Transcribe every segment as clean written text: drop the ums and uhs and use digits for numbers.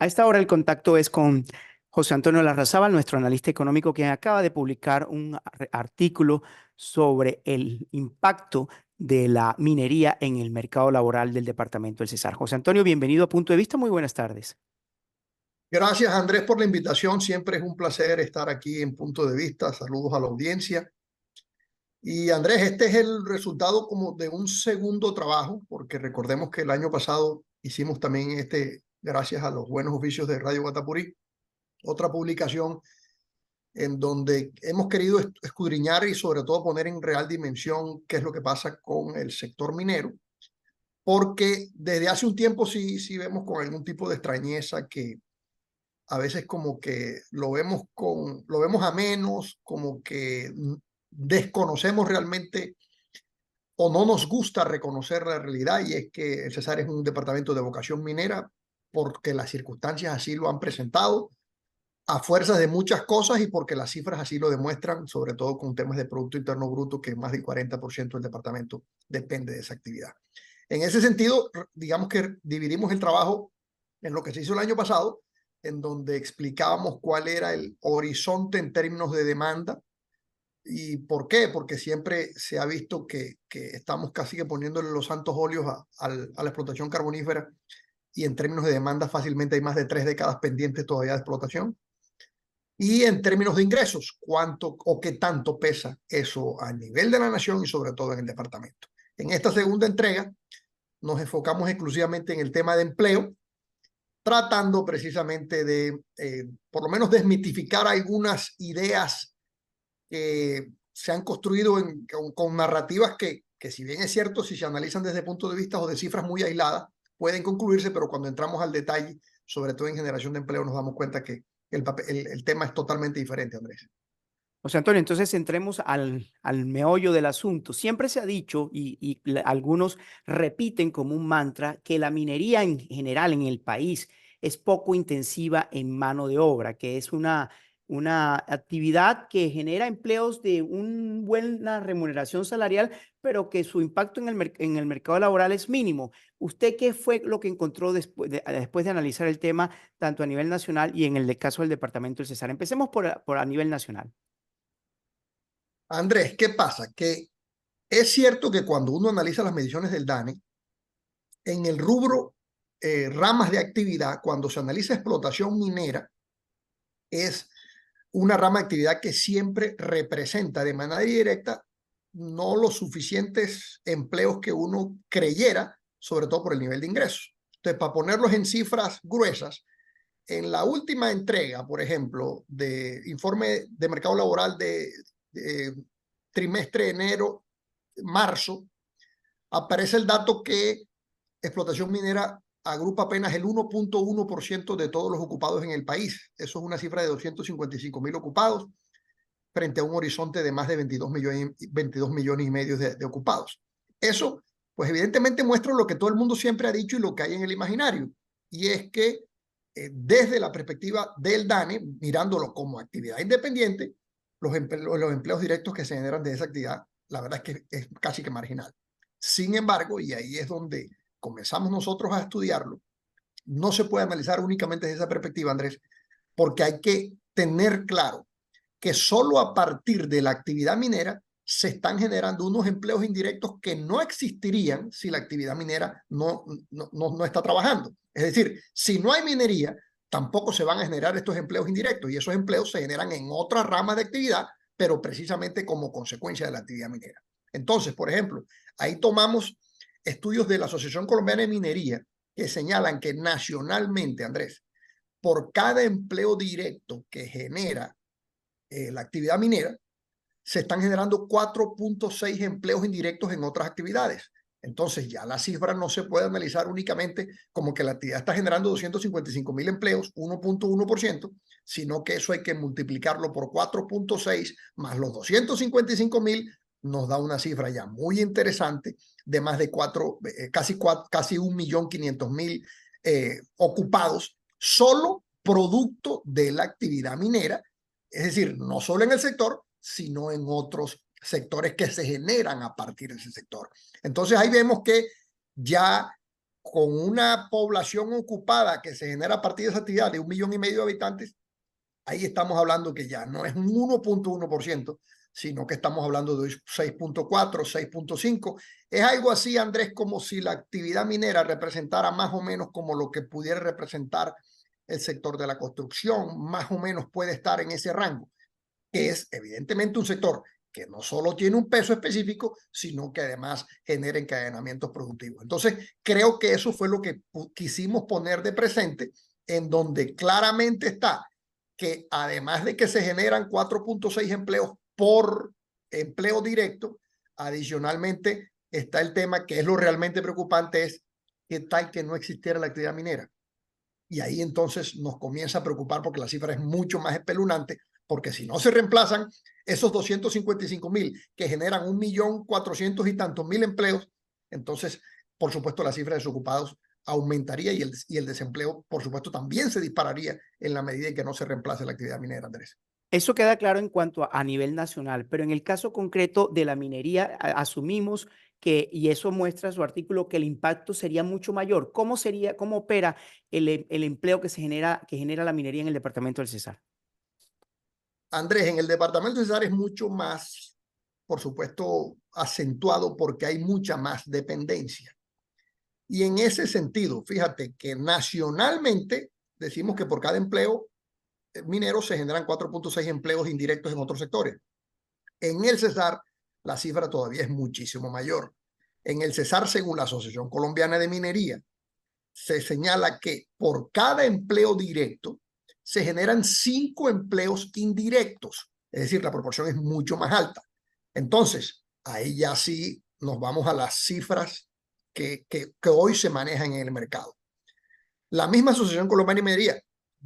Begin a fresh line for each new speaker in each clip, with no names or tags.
A esta hora el contacto es con José Antonio Larrazábal, nuestro analista económico, quien acaba de publicar un artículo sobre el impacto de la minería en el mercado laboral del departamento del Cesar. José Antonio, bienvenido a Punto de Vista. Muy buenas tardes.
Gracias, Andrés, por la invitación. Siempre es un placer estar aquí en Punto de Vista. Saludos a la audiencia. Y Andrés, este es el resultado como de un segundo trabajo, porque recordemos que el año pasado hicimos también gracias a los buenos oficios de Radio Guatapurí, otra publicación en donde hemos querido escudriñar y sobre todo poner en real dimensión qué es lo que pasa con el sector minero, porque desde hace un tiempo sí vemos con algún tipo de extrañeza que a veces como que lo vemos a menos, como que desconocemos realmente o no nos gusta reconocer la realidad, y es que el Cesar es un departamento de vocación minera porque las circunstancias así lo han presentado, a fuerzas de muchas cosas y porque las cifras así lo demuestran, sobre todo con temas de Producto Interno Bruto, que más del 40% del departamento depende de esa actividad. En ese sentido, digamos que dividimos el trabajo en lo que se hizo el año pasado, en donde explicábamos cuál era el horizonte en términos de demanda. ¿Y por qué? Porque siempre se ha visto que estamos casi que poniéndole los santos óleos a la explotación carbonífera, y en términos de demanda fácilmente hay más de 3 décadas pendientes todavía de explotación. Y en términos de ingresos, ¿cuánto o qué tanto pesa eso a nivel de la nación y sobre todo en el departamento? En esta segunda entrega nos enfocamos exclusivamente en el tema de empleo, tratando precisamente de, por lo menos, desmitificar algunas ideas que se han construido con narrativas que, si bien es cierto, si se analizan desde puntos de vista o de cifras muy aisladas, pueden concluirse, pero cuando entramos al detalle, sobre todo en generación de empleo, nos damos cuenta que el tema es totalmente diferente, Andrés.
José Antonio, entonces entremos al meollo del asunto. Siempre se ha dicho, algunos repiten como un mantra, que la minería en general en el país es poco intensiva en mano de obra, que es una actividad que genera empleos de una buena remuneración salarial, pero que su impacto en el mercado laboral es mínimo. ¿Usted qué fue lo que encontró después de analizar el tema, tanto a nivel nacional y en el caso del departamento del Cesar? Empecemos por a nivel nacional.
Andrés, ¿qué pasa? Que es cierto que cuando uno analiza las mediciones del DANE, en el rubro ramas de actividad, cuando se analiza explotación minera, es una rama de actividad que siempre representa de manera directa no los suficientes empleos que uno creyera, sobre todo por el nivel de ingresos. Entonces, para ponerlos en cifras gruesas, en la última entrega, por ejemplo, de informe de mercado laboral de trimestre enero-marzo, aparece el dato que explotación minera agrupa apenas el 1.1% de todos los ocupados en el país. Eso es una cifra de 255.000 ocupados frente a un horizonte de más de 22 millones y medio de ocupados. Eso, pues evidentemente muestra lo que todo el mundo siempre ha dicho y lo que hay en el imaginario, y es que desde la perspectiva del DANE, mirándolo como actividad independiente, los empleos directos que se generan de esa actividad, la verdad es que es casi que marginal. Sin embargo, y ahí es donde comenzamos nosotros a estudiarlo, no se puede analizar únicamente desde esa perspectiva, Andrés, porque hay que tener claro que solo a partir de la actividad minera se están generando unos empleos indirectos que no existirían si la actividad minera no está trabajando. Es decir, si no hay minería, tampoco se van a generar estos empleos indirectos, y esos empleos se generan en otras ramas de actividad, pero precisamente como consecuencia de la actividad minera. Entonces, por ejemplo, ahí tomamos estudios de la Asociación Colombiana de Minería que señalan que nacionalmente, Andrés, por cada empleo directo que genera la actividad minera, se están generando 4.6 empleos indirectos en otras actividades. Entonces ya la cifra no se puede analizar únicamente como que la actividad está generando 255.000 empleos, 1.1%, sino que eso hay que multiplicarlo por 4.6 más los 255.000, nos da una cifra ya muy interesante de más de casi 1.500.000 ocupados, solo producto de la actividad minera. Es decir, no solo en el sector, sino en otros sectores que se generan a partir de ese sector. Entonces ahí vemos que ya con una población ocupada que se genera a partir de esa actividad de 1,5 millones de habitantes, ahí estamos hablando que ya no es un 1,1%, sino que estamos hablando de 6,4, 6,5. Es algo así, Andrés, como si la actividad minera representara más o menos como lo que pudiera representar el sector de la construcción, más o menos puede estar en ese rango, que es evidentemente un sector que no solo tiene un peso específico, sino que además genera encadenamientos productivos. Entonces, creo que eso fue lo que quisimos poner de presente, en donde claramente está que además de que se generan 4,6 empleos por empleo directo, adicionalmente está el tema que es lo realmente preocupante, es qué tal que no existiera la actividad minera. Y ahí entonces nos comienza a preocupar porque la cifra es mucho más espeluznante, porque si no se reemplazan esos 255,000 que generan 1,400,000 y tantos mil empleos, entonces, por supuesto, la cifra de desocupados aumentaría y el desempleo, por supuesto, también se dispararía en la medida en que no se reemplace la actividad minera, Andrés.
Eso queda claro en cuanto a nivel nacional, pero en el caso concreto de la minería, asumimos que, y eso muestra su artículo, que el impacto sería mucho mayor. ¿Cómo sería, cómo opera el empleo que genera la minería en el departamento del Cesar?
Andrés, en el departamento de Cesar es mucho más, por supuesto, acentuado porque hay mucha más dependencia. Y en ese sentido, fíjate que nacionalmente decimos que por cada empleo minero se generan 4,6 empleos indirectos en otros sectores. En el Cesar, la cifra todavía es muchísimo mayor. En el Cesar, según la Asociación Colombiana de Minería, se señala que por cada empleo directo se generan 5 empleos indirectos. Es decir, la proporción es mucho más alta. Entonces, ahí ya sí nos vamos a las cifras que hoy se manejan en el mercado. La misma Asociación Colombiana de Minería,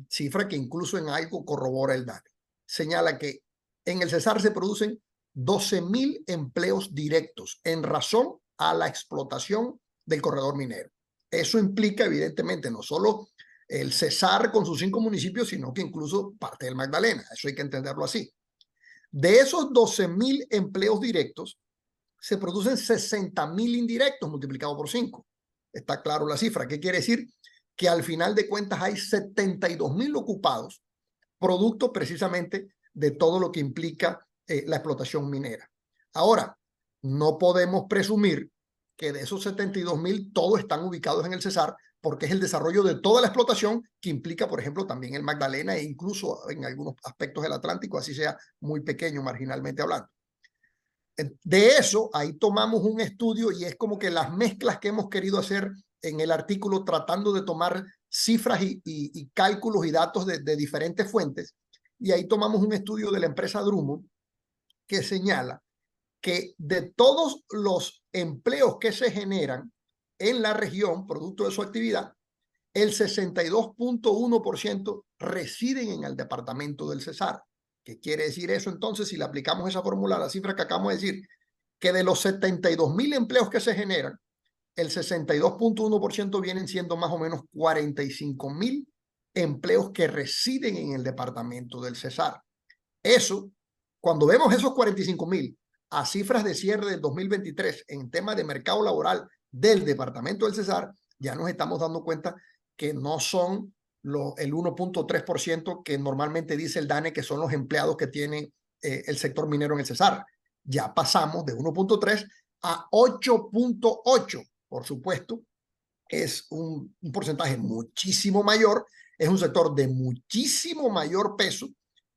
cifra que incluso en algo corrobora el DANE, señala que en el Cesar se producen 12,000 empleos directos en razón a la explotación del corredor minero. Eso implica, evidentemente, no solo el Cesar con sus 5 municipios, sino que incluso parte del Magdalena. Eso hay que entenderlo así. De esos 12,000 empleos directos, se producen 60,000 indirectos multiplicado por 5. Está claro la cifra. ¿Qué quiere decir? Que al final de cuentas hay 72,000 ocupados, producto precisamente de todo lo que implica la explotación minera. Ahora, no podemos presumir que de esos 72,000 todos están ubicados en el Cesar, porque es el desarrollo de toda la explotación que implica, por ejemplo, también el Magdalena e incluso en algunos aspectos del Atlántico, así sea muy pequeño marginalmente hablando. De eso, ahí tomamos un estudio y es como que las mezclas que hemos querido hacer en el artículo tratando de tomar cifras y cálculos y datos de diferentes fuentes. Y ahí tomamos un estudio de la empresa Drummond que señala que de todos los empleos que se generan en la región, producto de su actividad, el 62,1% residen en el departamento del Cesar. ¿Qué quiere decir eso entonces? Si le aplicamos esa fórmula a la cifra que acabamos de decir, que de los 72,000 empleos que se generan, el 62,1% vienen siendo más o menos 45,000 empleos que residen en el departamento del Cesar. Eso, cuando vemos esos 45,000 a cifras de cierre del 2023 en tema de mercado laboral del departamento del Cesar, ya nos estamos dando cuenta que no son el 1,3% que normalmente dice el DANE que son los empleados que tiene el sector minero en el Cesar. Ya pasamos de 1,3 a 8,8. Por supuesto, es un porcentaje muchísimo mayor, es un sector de muchísimo mayor peso,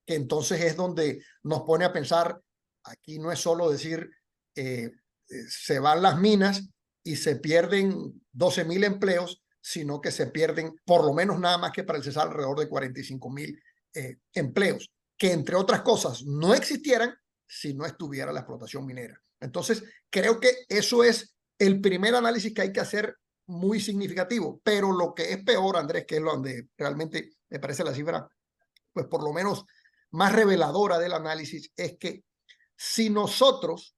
que entonces es donde nos pone a pensar, aquí no es solo decir, se van las minas y se pierden 12,000 empleos, sino que se pierden por lo menos nada más que para el Cesar alrededor de 45,000 empleos, que entre otras cosas no existieran si no estuviera la explotación minera. Entonces, creo que eso es el primer análisis que hay que hacer muy significativo, pero lo que es peor, Andrés, que es lo donde realmente me parece la cifra, pues por lo menos más reveladora del análisis, es que si nosotros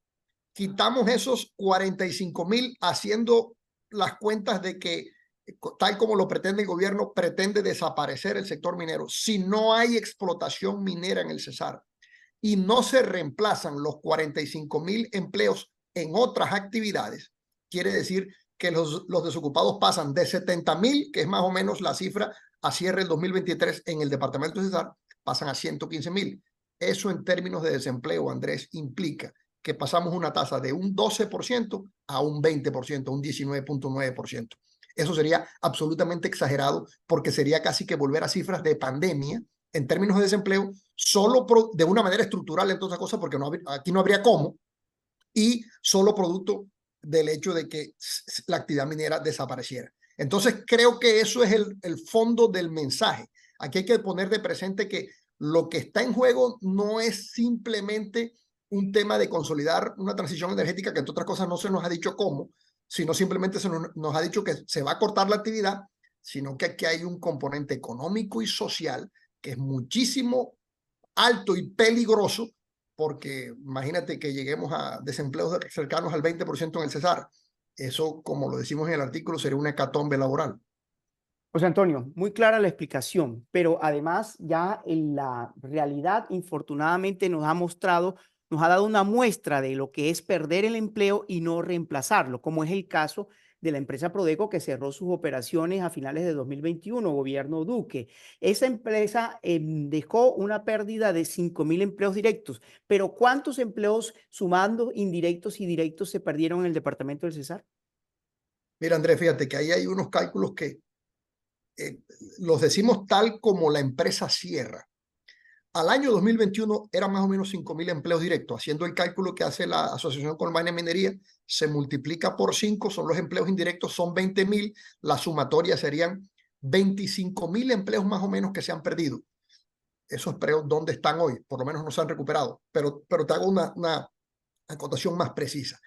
quitamos esos 45,000 haciendo las cuentas de que, tal como lo pretende el gobierno, pretende desaparecer el sector minero, si no hay explotación minera en el Cesar y no se reemplazan los 45,000 empleos en otras actividades, quiere decir que los desocupados pasan de 70.000, que es más o menos la cifra a cierre del 2023 en el departamento de Cesar, pasan a 115.000. Eso en términos de desempleo, Andrés, implica que pasamos una tasa de un 12% a un 20%, un 19.9%. Eso sería absolutamente exagerado porque sería casi que volver a cifras de pandemia en términos de desempleo, solo de una manera estructural en todas las cosas, porque aquí no habría cómo, y solo producto del hecho de que la actividad minera desapareciera. Entonces, creo que eso es el fondo del mensaje. Aquí hay que poner de presente que lo que está en juego no es simplemente un tema de consolidar una transición energética que, entre otras cosas, no se nos ha dicho cómo, sino simplemente se nos ha dicho que se va a cortar la actividad, sino que aquí hay un componente económico y social que es muchísimo alto y peligroso, porque imagínate que lleguemos a desempleos cercanos al 20% en el Cesar. Eso, como lo decimos en el artículo, sería una hecatombe laboral.
José Antonio, muy clara la explicación, pero además ya en la realidad, infortunadamente, nos ha mostrado, nos ha dado una muestra de lo que es perder el empleo y no reemplazarlo, como es el caso de la empresa Prodeco que cerró sus operaciones a finales de 2021, gobierno Duque. Esa empresa dejó una pérdida de 5.000 empleos directos, pero ¿cuántos empleos sumando indirectos y directos se perdieron en el departamento del Cesar?
Mira, Andrés, fíjate que ahí hay unos cálculos que los decimos tal como la empresa cierra. Al año 2021 eran más o menos 5.000 empleos directos. Haciendo el cálculo que hace la Asociación Colombiana de Minería, se multiplica por 5, son los empleos indirectos, son 20.000. La sumatoria serían 25.000 empleos más o menos que se han perdido. Esos empleos, ¿dónde están hoy? Por lo menos no se han recuperado. Pero te hago una acotación más precisa.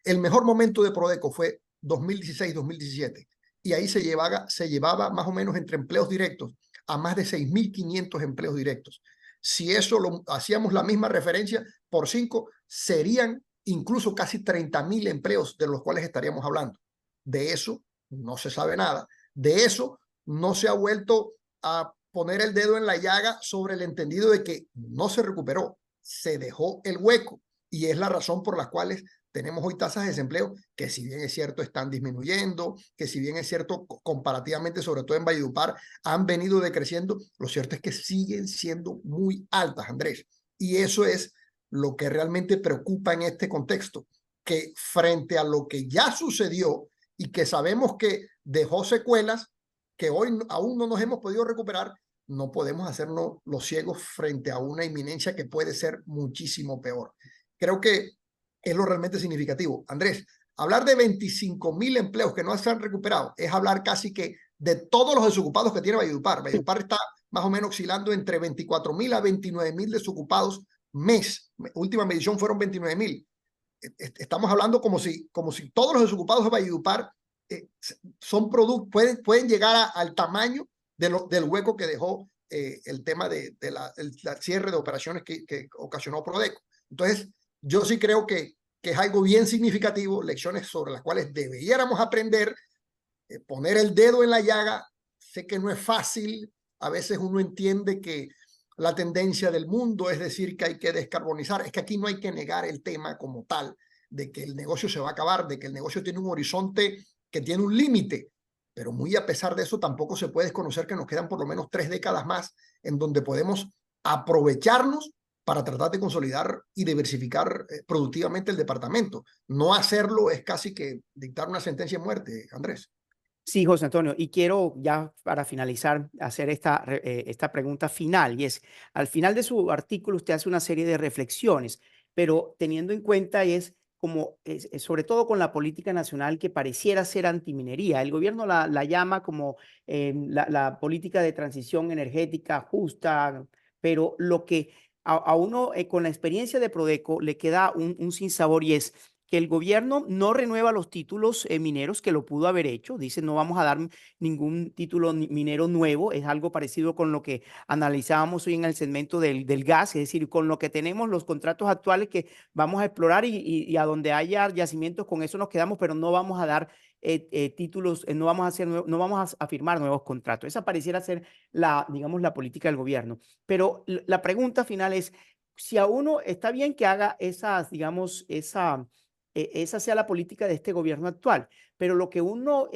El mejor momento de Prodeco fue 2016-2017 y ahí se llevaba más o menos entre empleos directos a más de 6.500 empleos directos. Si eso lo hacíamos la misma referencia por 5, serían incluso casi 30.000 empleos de los cuales estaríamos hablando. De eso no se sabe nada. De eso no se ha vuelto a poner el dedo en la llaga sobre el entendido de que no se recuperó, se dejó el hueco. Y es la razón por la cual tenemos hoy tasas de desempleo que, si bien es cierto, están disminuyendo, que si bien es cierto, comparativamente, sobre todo en Valledupar, han venido decreciendo, lo cierto es que siguen siendo muy altas, Andrés. Y eso es lo que realmente preocupa en este contexto, que frente a lo que ya sucedió y que sabemos que dejó secuelas, que hoy aún no nos hemos podido recuperar, no podemos hacernos los ciegos frente a una inminencia que puede ser muchísimo peor. Creo que es lo realmente significativo. Andrés, hablar de 25.000 empleos que no se han recuperado es hablar casi que de todos los desocupados que tiene Valledupar. Valledupar está más o menos oscilando entre 24.000 a 29.000 desocupados mes. Última medición fueron 29.000. Estamos hablando como si todos los desocupados de Valledupar son pueden llegar al tamaño del hueco que dejó el tema del cierre de operaciones que ocasionó Prodeco. Entonces, yo sí creo que es algo bien significativo, lecciones sobre las cuales deberíamos aprender, poner el dedo en la llaga. Sé que no es fácil, a veces uno entiende que la tendencia del mundo es decir que hay que descarbonizar, es que aquí no hay que negar el tema como tal, de que el negocio se va a acabar, de que el negocio tiene un horizonte que tiene un límite, pero muy a pesar de eso tampoco se puede desconocer que nos quedan por lo menos 3 décadas más en donde podemos aprovecharnos para tratar de consolidar y diversificar productivamente el departamento. No hacerlo es casi que dictar una sentencia de muerte, Andrés.
Sí, José Antonio, y quiero ya para finalizar hacer esta pregunta final, y es, al final de su artículo usted hace una serie de reflexiones, pero teniendo en cuenta es como, sobre todo con la política nacional que pareciera ser antiminería, el gobierno la llama como la política de transición energética justa, pero lo que a uno con la experiencia de Prodeco le queda un sinsabor y es que el gobierno no renueva los títulos mineros, que lo pudo haber hecho. Dice, no vamos a dar ningún título minero nuevo. Es algo parecido con lo que analizábamos hoy en el segmento del gas, es decir, con lo que tenemos los contratos actuales que vamos a explorar y a donde haya yacimientos, con eso nos quedamos, pero no vamos a dar títulos, no vamos a hacer, no vamos a firmar nuevos contratos. Esa pareciera ser digamos, la política del gobierno. Pero la pregunta final es, si a uno está bien que haga esas, digamos, esa sea la política de este gobierno actual. pero lo que uno,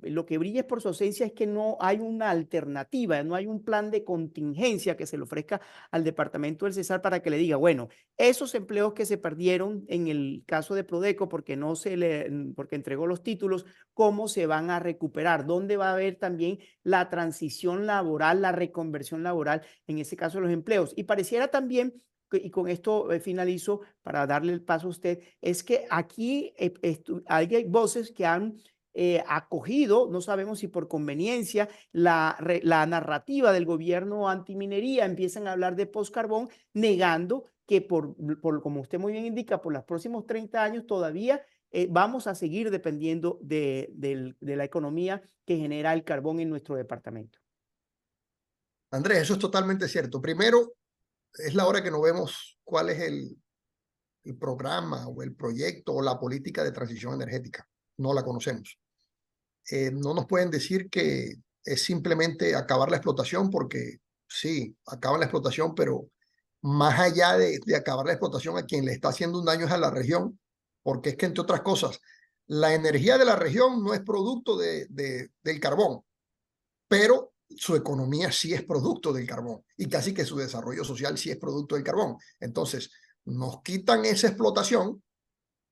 lo que brilla es por su ausencia es que no hay una alternativa, no hay un plan de contingencia que se le ofrezca al departamento del Cesar para que le diga, bueno, esos empleos que se perdieron en el caso de Prodeco porque no se le, porque entregó los títulos, ¿cómo se van a recuperar? ¿Dónde va a haber también la transición laboral, la reconversión laboral, en ese caso de los empleos? Y pareciera también, y con esto finalizo para darle el paso a usted, es que aquí hay voces que han acogido, no sabemos si por conveniencia, la narrativa del gobierno antiminería, empiezan a hablar de postcarbón, negando que como usted muy bien indica, por los próximos 30 años todavía vamos a seguir dependiendo de la economía que genera el carbón en nuestro departamento.
Andrés, eso es totalmente cierto. Primero, es la hora que no vemos cuál es el programa o el proyecto o la política de transición energética. No la conocemos. No nos pueden decir que es simplemente acabar la explotación porque sí, acaban la explotación, pero más allá de acabar la explotación, a quien le está haciendo un daño es a la región, porque es que, entre otras cosas, la energía de la región no es producto del carbón, pero su economía sí es producto del carbón y casi que su desarrollo social sí es producto del carbón. Entonces, nos quitan esa explotación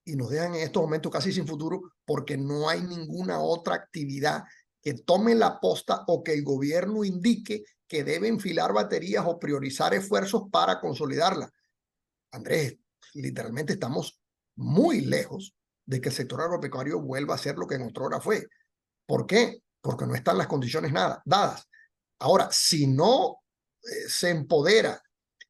y nos dejan en estos momentos casi sin futuro porque no hay ninguna otra actividad que tome la posta o que el gobierno indique que debe enfilar baterías o priorizar esfuerzos para consolidarla. Andrés, literalmente estamos muy lejos de que el sector agropecuario vuelva a ser lo que en otrora fue. ¿Por qué? Porque no están las condiciones dadas. Ahora, si no se empodera,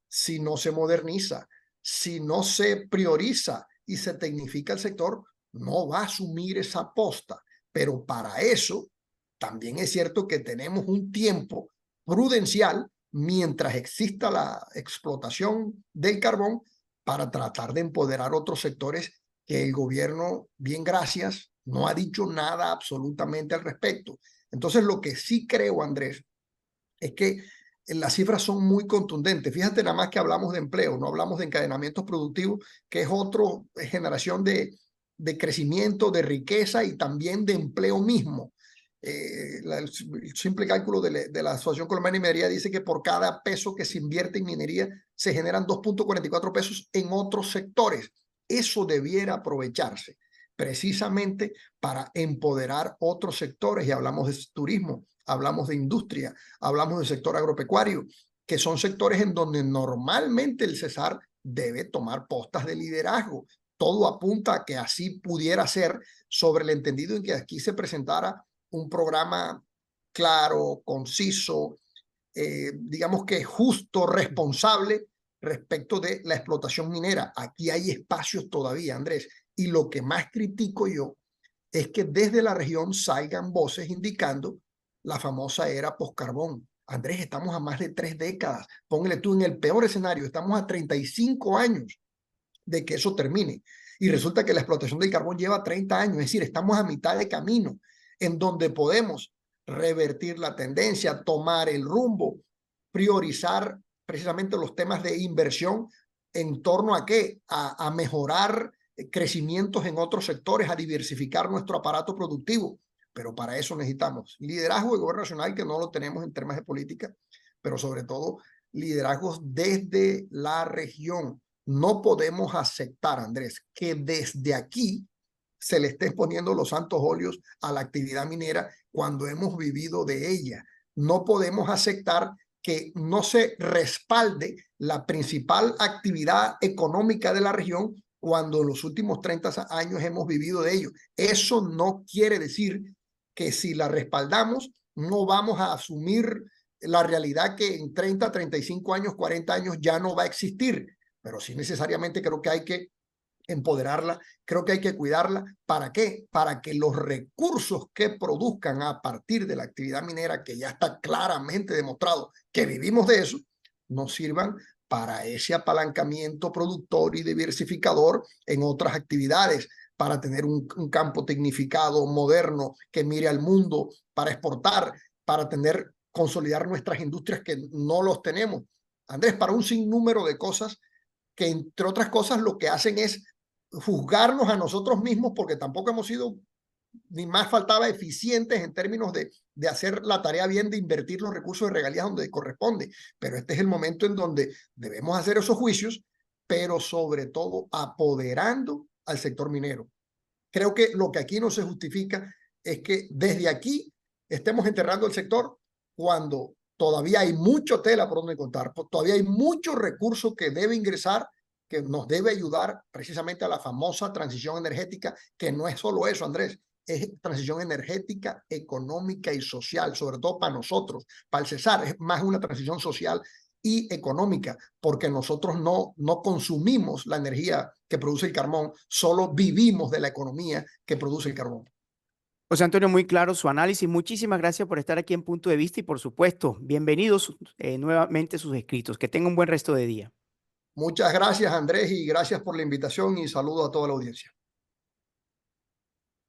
si no se moderniza, si no se prioriza y se tecnifica el sector, no va a asumir esa posta. Pero para eso, también es cierto que tenemos un tiempo prudencial mientras exista la explotación del carbón para tratar de empoderar otros sectores que el gobierno, bien gracias, no ha dicho nada absolutamente al respecto. Entonces, lo que sí creo, Andrés, es que las cifras son muy contundentes. Fíjate nada más que hablamos de empleo, no hablamos de encadenamientos productivos, que es otra generación de crecimiento, de riqueza y también de empleo mismo. El simple cálculo de la Asociación Colombiana de Minería dice que por cada peso que se invierte en minería se generan 2.44 pesos en otros sectores. Eso debiera aprovecharse precisamente para empoderar otros sectores, y hablamos de turismo, hablamos de industria, hablamos del sector agropecuario, que son sectores en donde normalmente el Cesar debe tomar postas de liderazgo. Todo apunta a que así pudiera ser, sobre el entendido en que aquí se presentara un programa claro, conciso, digamos que justo, responsable respecto de la explotación minera. Aquí hay espacios todavía, Andrés, y lo que más critico yo es que desde la región salgan voces indicando la famosa era postcarbón. Andrés, estamos a más de 3 décadas. Póngale tú en el peor escenario, estamos a 35 años de que eso termine. Y resulta que la explotación del carbón lleva 30 años, es decir, estamos a mitad de camino en donde podemos revertir la tendencia, tomar el rumbo, priorizar precisamente los temas de inversión en torno a qué, a mejorar crecimientos en otros sectores, a diversificar nuestro aparato productivo. Pero para eso necesitamos liderazgo de gobierno nacional, que no lo tenemos en temas de política, pero sobre todo liderazgos desde la región. No podemos aceptar, Andrés, que desde aquí se le esté poniendo los santos óleos a la actividad minera cuando hemos vivido de ella. No podemos aceptar que no se respalde la principal actividad económica de la región cuando en los últimos 30 años hemos vivido de ello. Eso no quiere decir que si la respaldamos no vamos a asumir la realidad que en 30, 35 años, 40 años ya no va a existir, pero sí necesariamente creo que hay que empoderarla, creo que hay que cuidarla. ¿Para qué? Para que los recursos que produzcan a partir de la actividad minera, que ya está claramente demostrado que vivimos de eso, nos sirvan para ese apalancamiento productor y diversificador en otras actividades, para tener un campo tecnificado, moderno, que mire al mundo, para exportar, para consolidar nuestras industrias que no los tenemos. Andrés, para un sinnúmero de cosas que, entre otras cosas, lo que hacen es juzgarnos a nosotros mismos porque tampoco hemos sido ni más faltaba eficientes en términos de hacer la tarea bien, de invertir los recursos de regalías donde corresponde. Pero este es el momento en donde debemos hacer esos juicios, pero sobre todo apoderando al sector minero. Creo que lo que aquí no se justifica es que desde aquí estemos enterrando el sector cuando todavía hay mucho tela por donde contar, todavía hay muchos recursos que debe ingresar, que nos debe ayudar precisamente a la famosa transición energética, que no es solo eso, Andrés, es transición energética, económica y social, sobre todo para nosotros, para el Cesar, es más una transición social y económica, porque nosotros no consumimos la energía que produce el carbón, solo vivimos de la economía que produce el carbón.
José Antonio, muy claro su análisis. Muchísimas gracias por estar aquí en Punto de Vista y por supuesto, bienvenidos nuevamente sus escritos. Que tenga un buen resto de día.
Muchas gracias, Andrés, y gracias por la invitación y saludo a toda la audiencia.